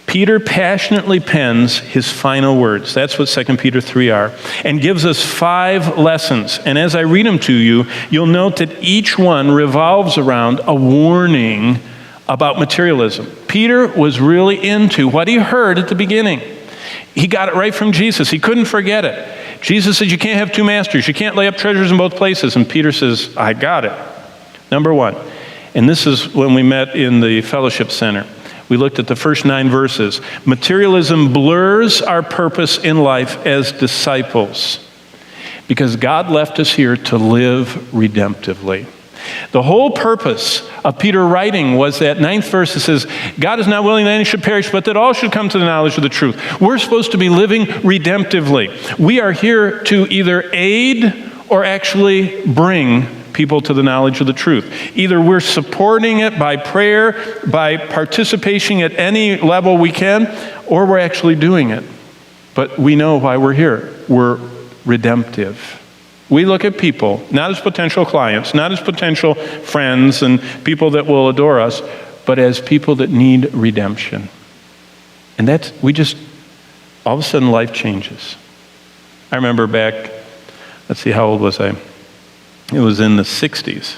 Peter passionately pens his final words. That's what 2 Peter 3 are, and gives us 5 lessons. And as I read them to you, you'll note that each one revolves around a warning about materialism. Peter was really into what he heard at the beginning. He got it right from Jesus. He couldn't forget it. Jesus said, you can't have 2 masters. You can't lay up treasures in both places. And Peter says, I got it. Number 1, and this is when we met in the fellowship center. We looked at the first 9 verses. Materialism blurs our purpose in life as disciples because God left us here to live redemptively. The whole purpose of Peter writing was that 9th verse that says, God is not willing that any should perish, but that all should come to the knowledge of the truth. We're supposed to be living redemptively. We are here to either aid or actually bring people to the knowledge of the truth. Either we're supporting it by prayer, by participation at any level we can, or we're actually doing it. But we know why we're here. We're redemptive. We look at people, not as potential clients, not as potential friends and people that will adore us, but as people that need redemption. And all of a sudden life changes. I remember back, let's see, how old was I? It was in the 60s,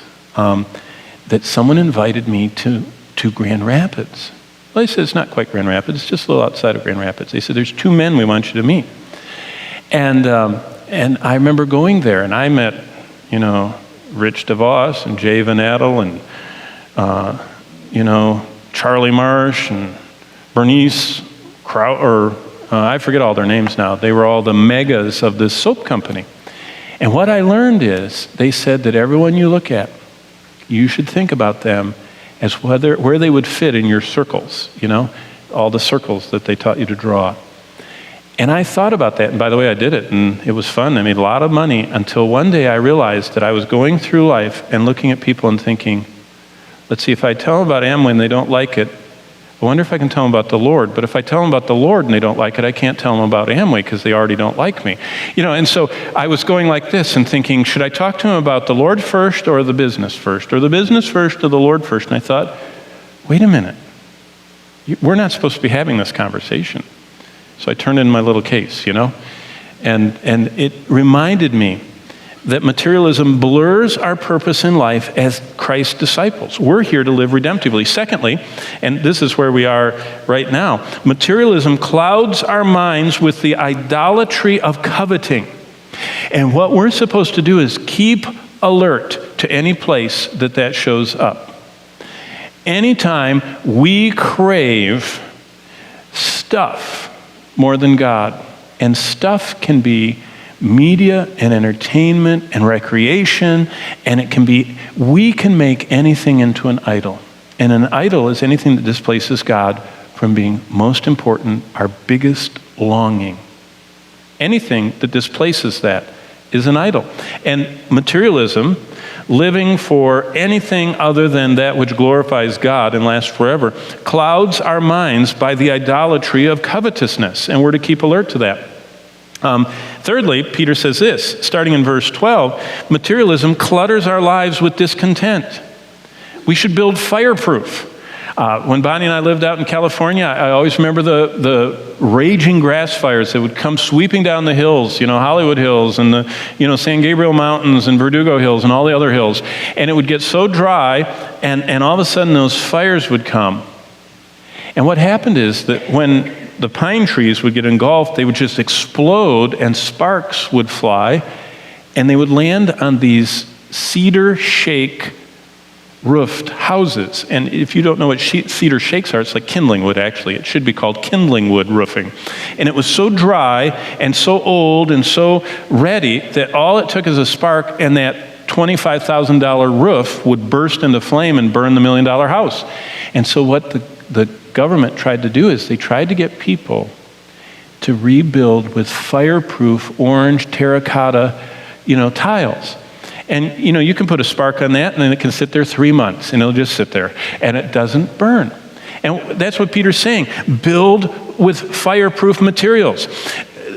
that someone invited me to Grand Rapids. Well, they said, it's not quite Grand Rapids, it's just a little outside of Grand Rapids. They said, there's 2 men we want you to meet. And I remember going there, and I met, Rich DeVos and Jay Van Adel and, Charlie Marsh and Bernice I forget all their names now. They were all the megas of this soap company. And what I learned is, they said that everyone you look at, you should think about them as where they would fit in your circles, all the circles that they taught you to draw. And I thought about that, and by the way, I did it, and it was fun. I made a lot of money until one day I realized that I was going through life and looking at people and thinking, let's see, if I tell them about Amway and they don't like it, I wonder if I can tell them about the Lord. But if I tell them about the Lord and they don't like it, I can't tell them about Amway because they already don't like me. And so I was going like this and thinking, should I talk to them about the Lord first or the business first? Or the business first or the Lord first? And I thought, wait a minute. We're not supposed to be having this conversation. So I turned in my little case, and it reminded me that materialism blurs our purpose in life as Christ's disciples. We're here to live redemptively. Secondly, and this is where we are right now, materialism clouds our minds with the idolatry of coveting. And what we're supposed to do is keep alert to any place that shows up. Anytime we crave stuff more than God, and stuff can be media and entertainment and recreation, and we can make anything into an idol. And an idol is anything that displaces God from being most important, our biggest longing. Anything that displaces that is an idol. And materialism, living for anything other than that which glorifies God and lasts forever, clouds our minds by the idolatry of covetousness, and we're to keep alert to that. Thirdly, Peter says this, starting in verse 12, materialism clutters our lives with discontent. We should build fireproof. When Bonnie and I lived out in California, I always remember the raging grass fires that would come sweeping down the hills, Hollywood Hills and the, San Gabriel Mountains and Verdugo Hills and all the other hills. And it would get so dry, and all of a sudden those fires would come. And what happened is that when the pine trees would get engulfed, they would just explode and sparks would fly, and they would land on these cedar shake roofed houses. And if you don't know what cedar shakes are, it's like kindling wood, actually. It should be called kindling wood roofing. And it was so dry and so old and so ready that all it took is a spark, and that $25,000 roof would burst into flame and burn the $1 million house. And so what the government tried to do is they tried to get people to rebuild with fireproof orange terracotta, tiles. And, you can put a spark on that, and then it can sit there 3 months, and it'll just sit there, and it doesn't burn. And that's what Peter's saying. Build with fireproof materials.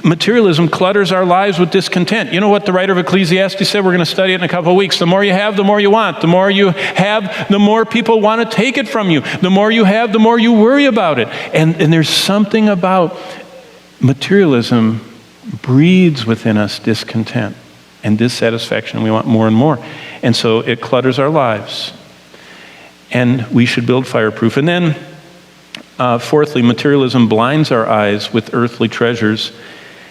Materialism clutters our lives with discontent. You know what the writer of Ecclesiastes said? We're going to study it in a couple of weeks. The more you have, the more you want. The more you have, the more people want to take it from you. The more you have, the more you worry about it. And there's something about materialism breeds within us discontent and dissatisfaction. We want more and more. And so it clutters our lives. And we should build fireproof. And then, fourthly, materialism blinds our eyes with earthly treasures.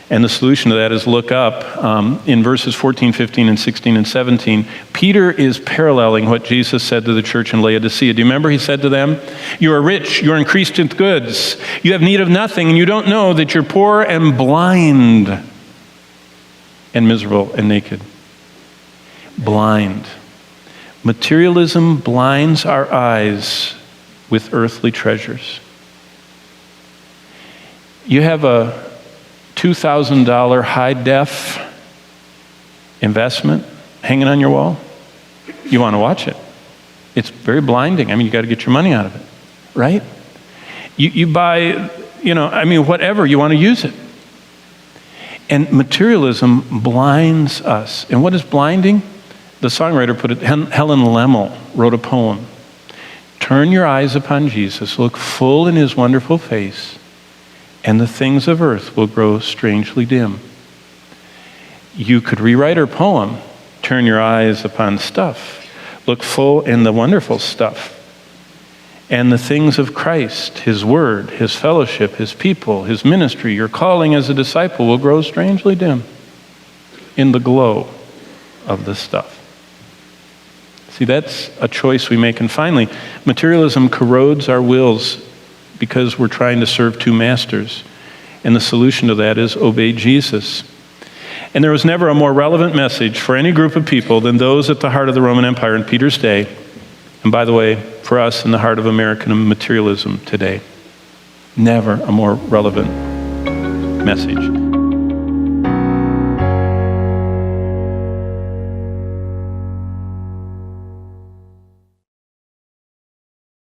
And the solution to that is look up in verses 14, 15, and 16, and 17. Peter is paralleling what Jesus said to the church in Laodicea. Do you remember he said to them, "You are rich, you are increased with goods. You have need of nothing, and you don't know that you're poor and blind and miserable and naked." Blind. Materialism blinds our eyes with earthly treasures. You have a $2,000 high-def investment hanging on your wall. You want to watch it. It's very blinding. I mean, you got to get your money out of it, right? You buy, whatever, you want to use it. And materialism blinds us. And what is blinding? The songwriter put it, Helen Lemmel wrote a poem. Turn your eyes upon Jesus, look full in his wonderful face, and the things of earth will grow strangely dim. You could rewrite her poem, turn your eyes upon stuff, look full in the wonderful stuff, and the things of Christ, his word, his fellowship, his people, his ministry, your calling as a disciple will grow strangely dim in the glow of the stuff. See, that's a choice we make. And finally, materialism corrodes our wills because we're trying to serve two masters. And the solution to that is obey Jesus. And there was never a more relevant message for any group of people than those at the heart of the Roman Empire in Peter's day. And by the way, for us in the heart of American materialism today. Never a more relevant message.